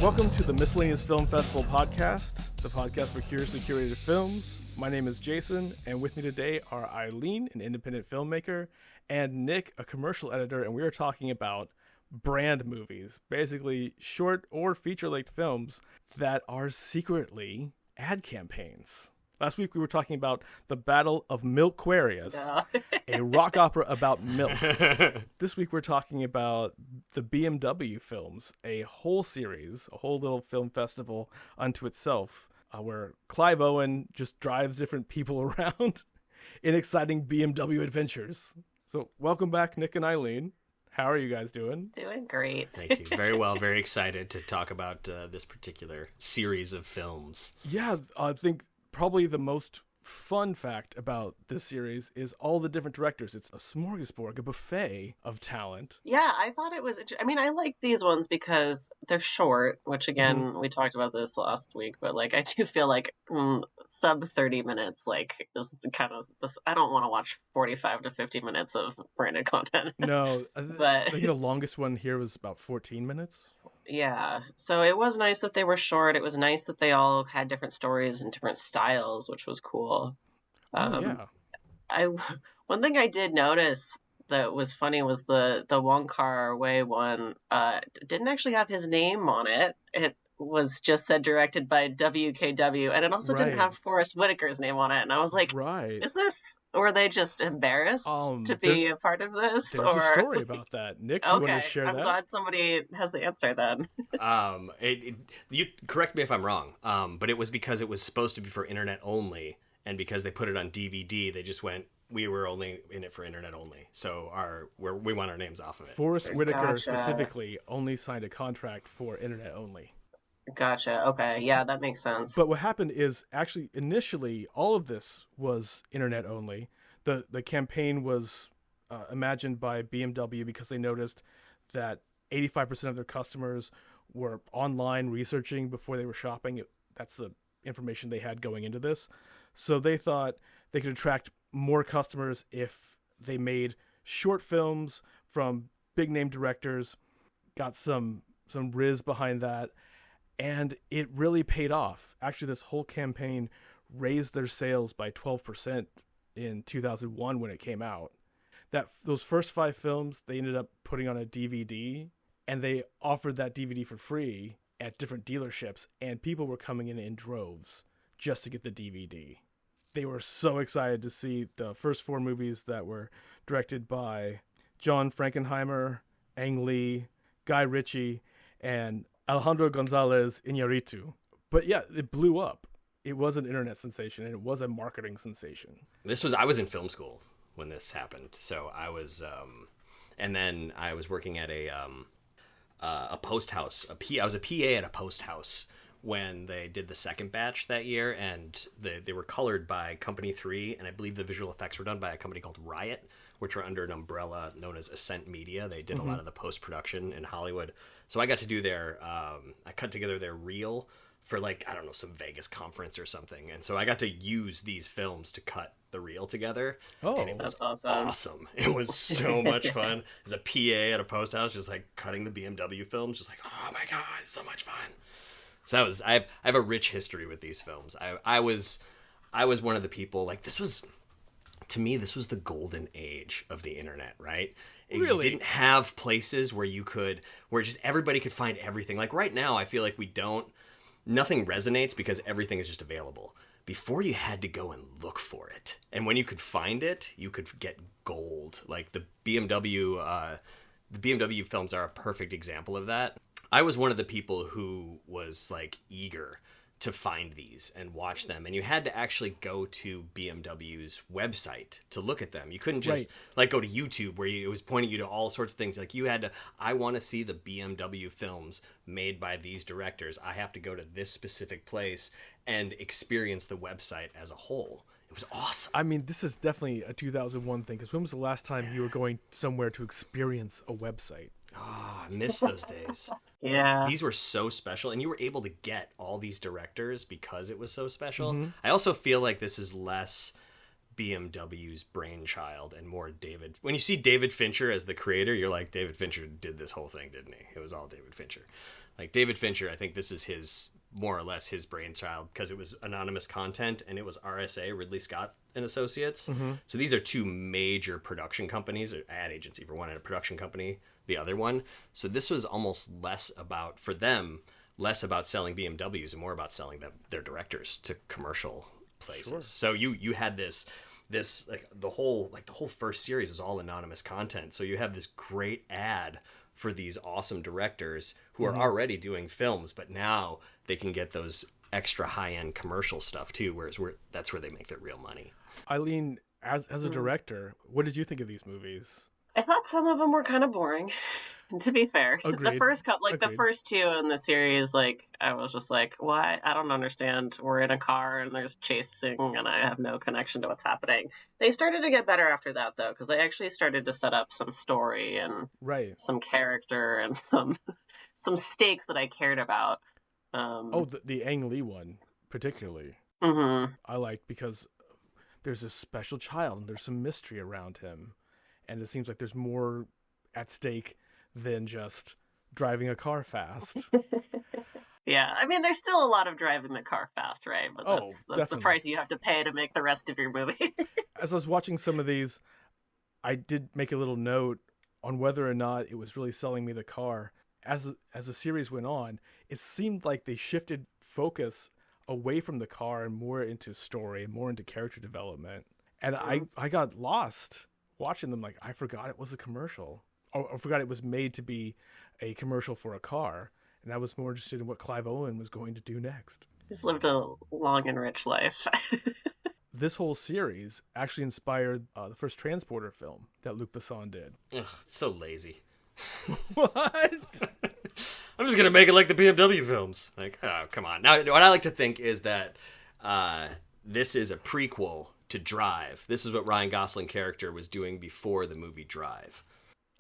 Welcome to the Miscellaneous Film Festival podcast, the podcast for curiously curated films. My name is Jason, and with me today are Eileen, an independent filmmaker, and Nick, a commercial editor, and we are talking about brand movies, basically short or feature-length films that are secretly ad campaigns. Last week we were talking about The Battle of Milquarius, a rock opera about milk. This week we're talking about the BMW films, a whole series, a whole little film festival unto itself, where Clive Owen just drives different people around in exciting BMW adventures. So welcome back, Nick and Eileen. How are you guys doing? Doing great. Thank you. Very well. Very excited to talk about this particular series of films. Yeah, I think probably the most fun fact about this series is all the different directors. It's a smorgasbord, a buffet of talent. Yeah, I thought it was. I mean, I like these ones because they're short, which again, we talked about this last week, but like, I do feel like sub 30 minutes, like, this is kind of this. I don't want to watch 45 to 50 minutes of branded content. No, but I think the longest one here was about 14 minutes. Yeah, so it was nice that they were short. It was nice that they all had different stories and different styles, which was cool. One thing I did notice that was funny was the Wong Kar-wai one didn't actually have his name on it. It was just said directed by WKW, and it also didn't have Forrest Whitaker's name on it. And I was like, is this, were they just embarrassed to be a part of this? There's a story about that. Nick, do you want to share that? I'm glad somebody has the answer then. You correct me if I'm wrong, but it was because it was supposed to be for internet only, and because they put it on DVD, they just went, we were only in it for internet only, so we want our names off of it. Forrest Whitaker specifically only signed a contract for internet only. Gotcha. Okay. Yeah, that makes sense. But what happened is, actually, initially, all of this was internet only. The campaign was imagined by BMW because they noticed that 85% of their customers were online researching before they were shopping. That's the information they had going into this. So they thought they could attract more customers if they made short films from big-name directors, got some riz behind that, and it really paid off. Actually, this whole campaign raised their sales by 12% in 2001 when it came out. Those first 5 films, they ended up putting on a DVD, and they offered that DVD for free at different dealerships, and people were coming in droves just to get the DVD. They were so excited to see the first 4 movies that were directed by John Frankenheimer, Ang Lee, Guy Ritchie, and Alejandro González Iñárritu. But yeah, it blew up. It was an internet sensation, and it was a marketing sensation. I was in film school when this happened, so I was, and then I was working at a post house. I was a PA at a post house when they did the second batch that year, and they were colored by Company 3, and I believe the visual effects were done by a company called Riot, which were under an umbrella known as Ascent Media. They did a lot of the post-production in Hollywood. So I got to do I cut together their reel for, like, I don't know, some Vegas conference or something. And so I got to use these films to cut the reel together. Oh, and it was that's awesome. It was so much fun. As a PA at a post house, just like cutting the BMW films, just like, oh my God, it's so much fun. So I have a rich history with these films. I was one of the people, like, to me, this was the golden age of the internet, right? Really? You didn't have places where just everybody could find everything. Like right now, I feel like nothing resonates because everything is just available. Before, you had to go and look for it. And when you could find it, you could get gold. Like the BMW films are a perfect example of that. I was one of the people who was like eager to find these and watch them, and you had to actually go to BMW's website to look at them. You couldn't just like go to YouTube where it was pointing you to all sorts of things. Like you had to, I want to see the BMW films made by these directors. I have to go to this specific place and experience the website as a whole. It was awesome. I mean, this is definitely a 2001 thing, because when was the last time you were going somewhere to experience a website? Oh, I miss those days. Yeah. These were so special, and you were able to get all these directors because it was so special. I also feel like this is less BMW's brainchild and more David. When you see David Fincher as the creator, you're like, David Fincher did this whole thing, didn't he? It was all David Fincher. Like David Fincher, I think this is his, more or less his brainchild, because it was anonymous content and it was RSA, Ridley Scott and Associates. Mm-hmm. So these are two major production companies, an ad agency for one and a production company the other one. So this was almost less about, for them, less about selling BMWs and more about selling their directors to commercial places. Sure. So you had this like the whole first series is all anonymous content. So you have this great ad for these awesome directors who are already doing films, but now they can get those extra high-end commercial stuff too, whereas that's where they make their real money. Eileen, as a director, what did you think of these movies? I thought some of them were kind of boring. To be fair, Agreed. The first couple, the first two in the series, I was just like, "Why? I don't understand. We're in a car and there's chasing, and I have no connection to what's happening." They started to get better after that, though, because they actually started to set up some story and some character and some stakes that I cared about. The Ang Lee one particularly, I liked because there's a special child and there's some mystery around him, and it seems like there's more at stake than just driving a car fast. Yeah, I mean, there's still a lot of driving the car fast, right? But that's the price you have to pay to make the rest of your movie. As I was watching some of these, I did make a little note on whether or not it was really selling me the car. As the series went on, it seemed like they shifted focus away from the car and more into story, more into character development. And I got lost watching them. Like, I forgot it was a commercial. I forgot it was made to be a commercial for a car, and I was more interested in what Clive Owen was going to do next. He's lived a long and rich life. This whole series actually inspired the first Transporter film that Luc Besson did. Ugh, it's so lazy. What? I'm just going to make it like the BMW films. Like, oh, come on. Now, what I like to think is that this is a prequel to Drive. This is what Ryan Gosling character was doing before the movie Drive.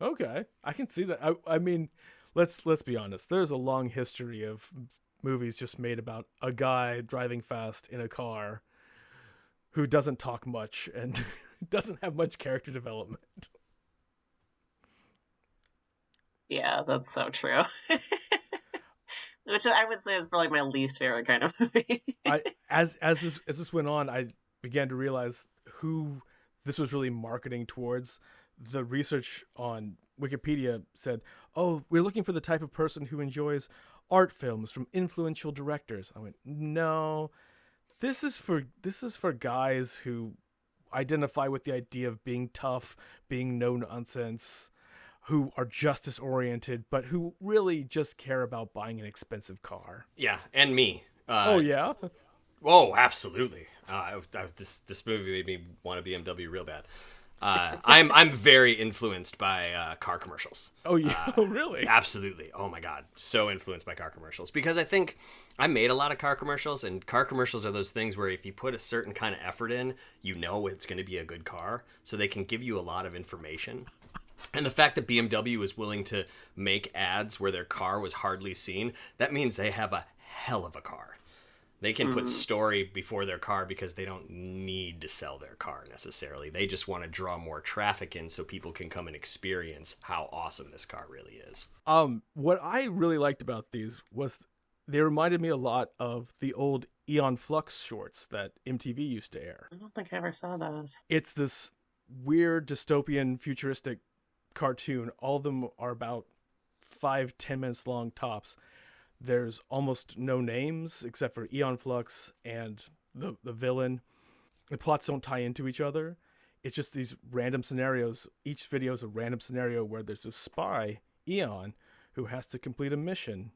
Okay, I can see that. I mean, let's be honest. There's a long history of movies just made about a guy driving fast in a car who doesn't talk much and doesn't have much character development. Yeah, that's so true. Which I would say is probably my least favorite kind of movie. As this went on, I began to realize who this was really marketing towards. The research on Wikipedia said, "Oh, we're looking for the type of person who enjoys art films from influential directors." I went, "No, this is for guys who identify with the idea of being tough, being no nonsense, who are justice oriented, but who really just care about buying an expensive car." Yeah, and me. Oh yeah. Oh, absolutely. This movie made me want a BMW real bad. I'm very influenced by car commercials. Oh yeah, really? Absolutely. Oh my god, so influenced by car commercials, because I think I made a lot of car commercials, and car commercials are those things where if you put a certain kind of effort in, you know it's going to be a good car, so they can give you a lot of information. And the fact that BMW was willing to make ads where their car was hardly seen, that means they have a hell of a car. They can put story before their car because they don't need to sell their car necessarily. They just want to draw more traffic in so people can come and experience how awesome this car really is. What I really liked about these was they reminded me a lot of the old Aeon Flux shorts that MTV used to air. I don't think I ever saw those. It's this weird dystopian futuristic cartoon. All of them are about 5-10 minutes long tops. There's almost no names except for Aeon Flux and the villain. The plots don't tie into each other. It's just these random scenarios. Each video is a random scenario where there's a spy, Aeon, who has to complete a mission,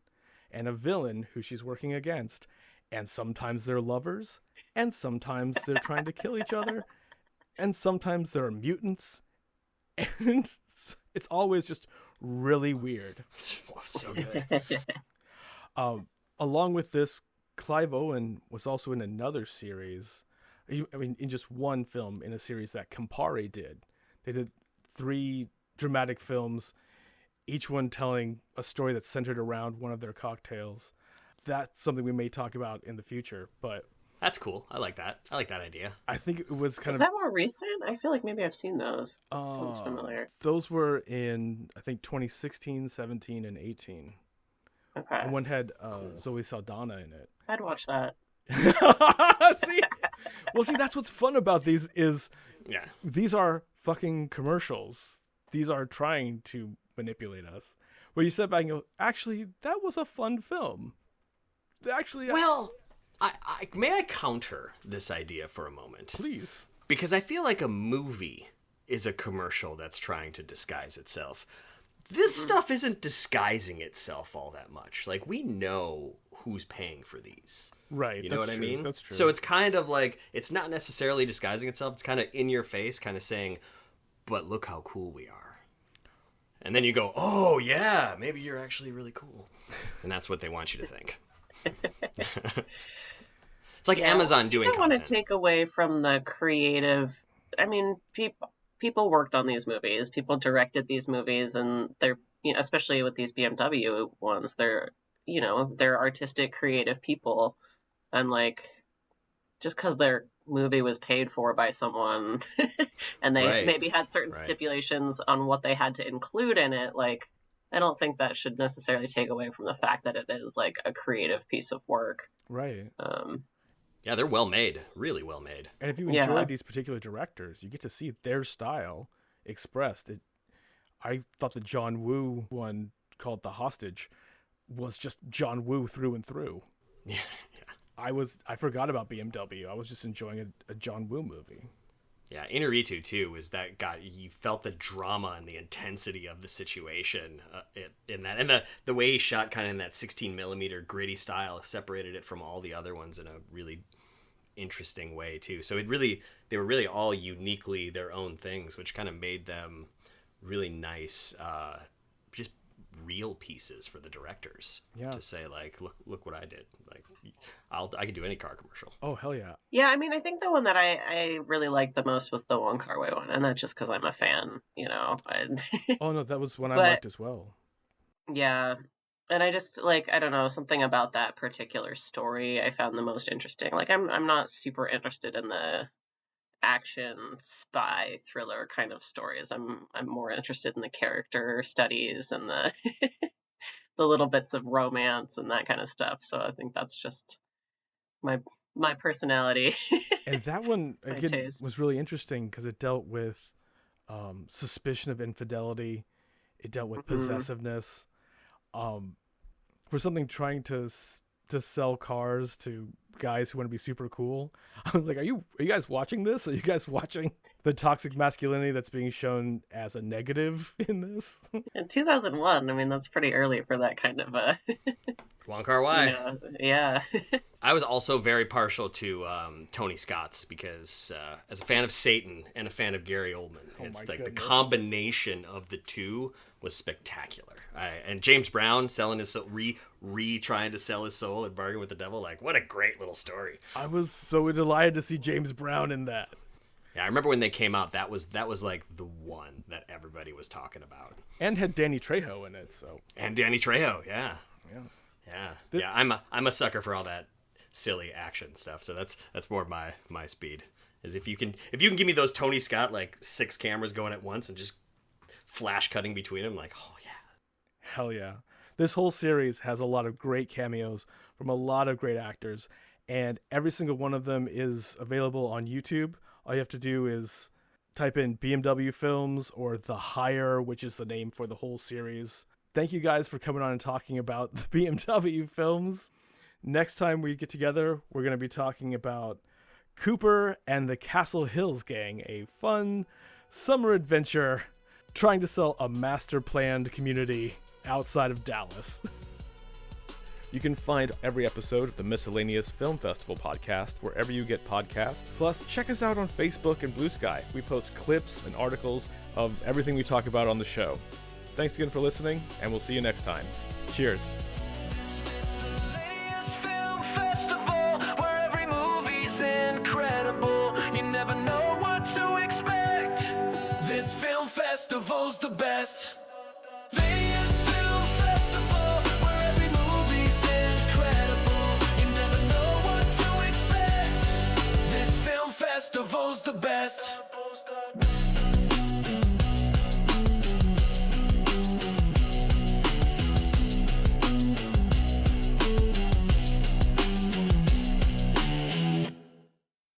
and a villain who she's working against. And sometimes they're lovers, and sometimes they're trying to kill each other, and sometimes there are mutants. And it's always just really weird. So good. Along with this, Clive Owen was also in another series. I mean, in just one film in a series that Campari did. They did 3 dramatic films, each one telling a story that's centered around one of their cocktails. That's something we may talk about in the future. But That's cool. I like that. I like that idea. I think it was kind Is of... that more recent? I feel like maybe I've seen those. That sounds familiar. Those were in, I think, 2016, 17, and 18. Okay. And one had Zoe Saldana in it. I'd watch that. See, that's what's fun about these is Yeah. these are fucking commercials. These are trying to manipulate us. Where you sit back and go, actually, that was a fun film. Actually, Well, may I counter this idea for a moment? please. Because I feel like a movie is a commercial that's trying to disguise itself. This stuff isn't disguising itself all that much. Like, we know who's paying for these. Right. You know what I mean? That's true. So it's kind of like, it's not necessarily disguising itself. It's kind of in your face, kind of saying, but look how cool we are. And then you go, oh, yeah, maybe you're actually really cool. And that's what they want you to think. It's like Amazon doing I don't content. want to take away from the creative. I mean, people worked on these movies. People directed these movies, and they're, especially with these BMW ones, they're artistic, creative people, and like, just because their movie was paid for by someone, and they maybe had certain stipulations on what they had to include in it, like, I don't think that should necessarily take away from the fact that it is like a creative piece of work. Right. Yeah, they're well made, really well made. And if you enjoy these particular directors, you get to see their style expressed. I thought the John Woo one called The Hostage was just John Woo through and through. Yeah. I forgot about BMW. I was just enjoying a John Woo movie. Yeah, Iñárritu too was that guy. You felt the drama and the intensity of the situation in that, and the way he shot, kind of in that 16mm gritty style, separated it from all the other ones in a really interesting way too. So they were really all uniquely their own things, which kind of made them really nice, just real pieces for the directors to say, like, look what I did. Like, I could do any car commercial. Oh, hell yeah. Yeah, I mean, I think the one that I really liked the most was the Wong Kar-wai one, and that's just because I'm a fan, Oh, no, that was one I liked as well. Yeah, and I just, like, I don't know, something about that particular story I found the most interesting. Like, I'm not super interested in the action spy thriller kind of stories. I'm more interested in the character studies and the the little bits of romance and that kind of stuff. So I think that's just my personality. And that one again was really interesting because it dealt with suspicion of infidelity. It dealt with possessiveness. For something trying to sell cars to guys who want to be super cool. I was like, are you guys watching this? Are you guys watching the toxic masculinity that's being shown as a negative in this? In 2001, I mean, that's pretty early for that kind of Wong Kar-wai. Yeah. I was also very partial to Tony Scott's because as a fan of Satan and a fan of Gary Oldman, it's like the combination of the two was spectacular. And James Brown selling his soul, trying to sell his soul and bargain with the devil, like, what a great little story. I was so delighted to see James Brown in that. Yeah, I remember when they came out, that was like the one that everybody was talking about. And had Danny Trejo in it, so. And Danny Trejo, yeah. I'm a sucker for all that silly action stuff. So that's more my speed. Is if you can give me those Tony Scott, like 6 cameras going at once and just flash cutting between them, like, oh yeah. Hell yeah. This whole series has a lot of great cameos from a lot of great actors, and every single one of them is available on YouTube. All you have to do is type in BMW Films or The Hire, which is the name for the whole series. Thank you guys for coming on and talking about the BMW films. Next time we get together, we're going to be talking about Cooper and the Castle Hills Gang, a fun summer adventure trying to sell a master-planned community outside of Dallas. You can find every episode of the Miscellaneous Film Festival podcast wherever you get podcasts. Plus, check us out on Facebook and Blue Sky. We post clips and articles of everything we talk about on the show. Thanks again for listening, and we'll see you next time. Cheers. Miscellaneous Film Festival, where every movie's incredible. You never know what to expect. This film festival's the best. Vegas Film Festival, where every movie's incredible. You never know what to expect. festival's the best.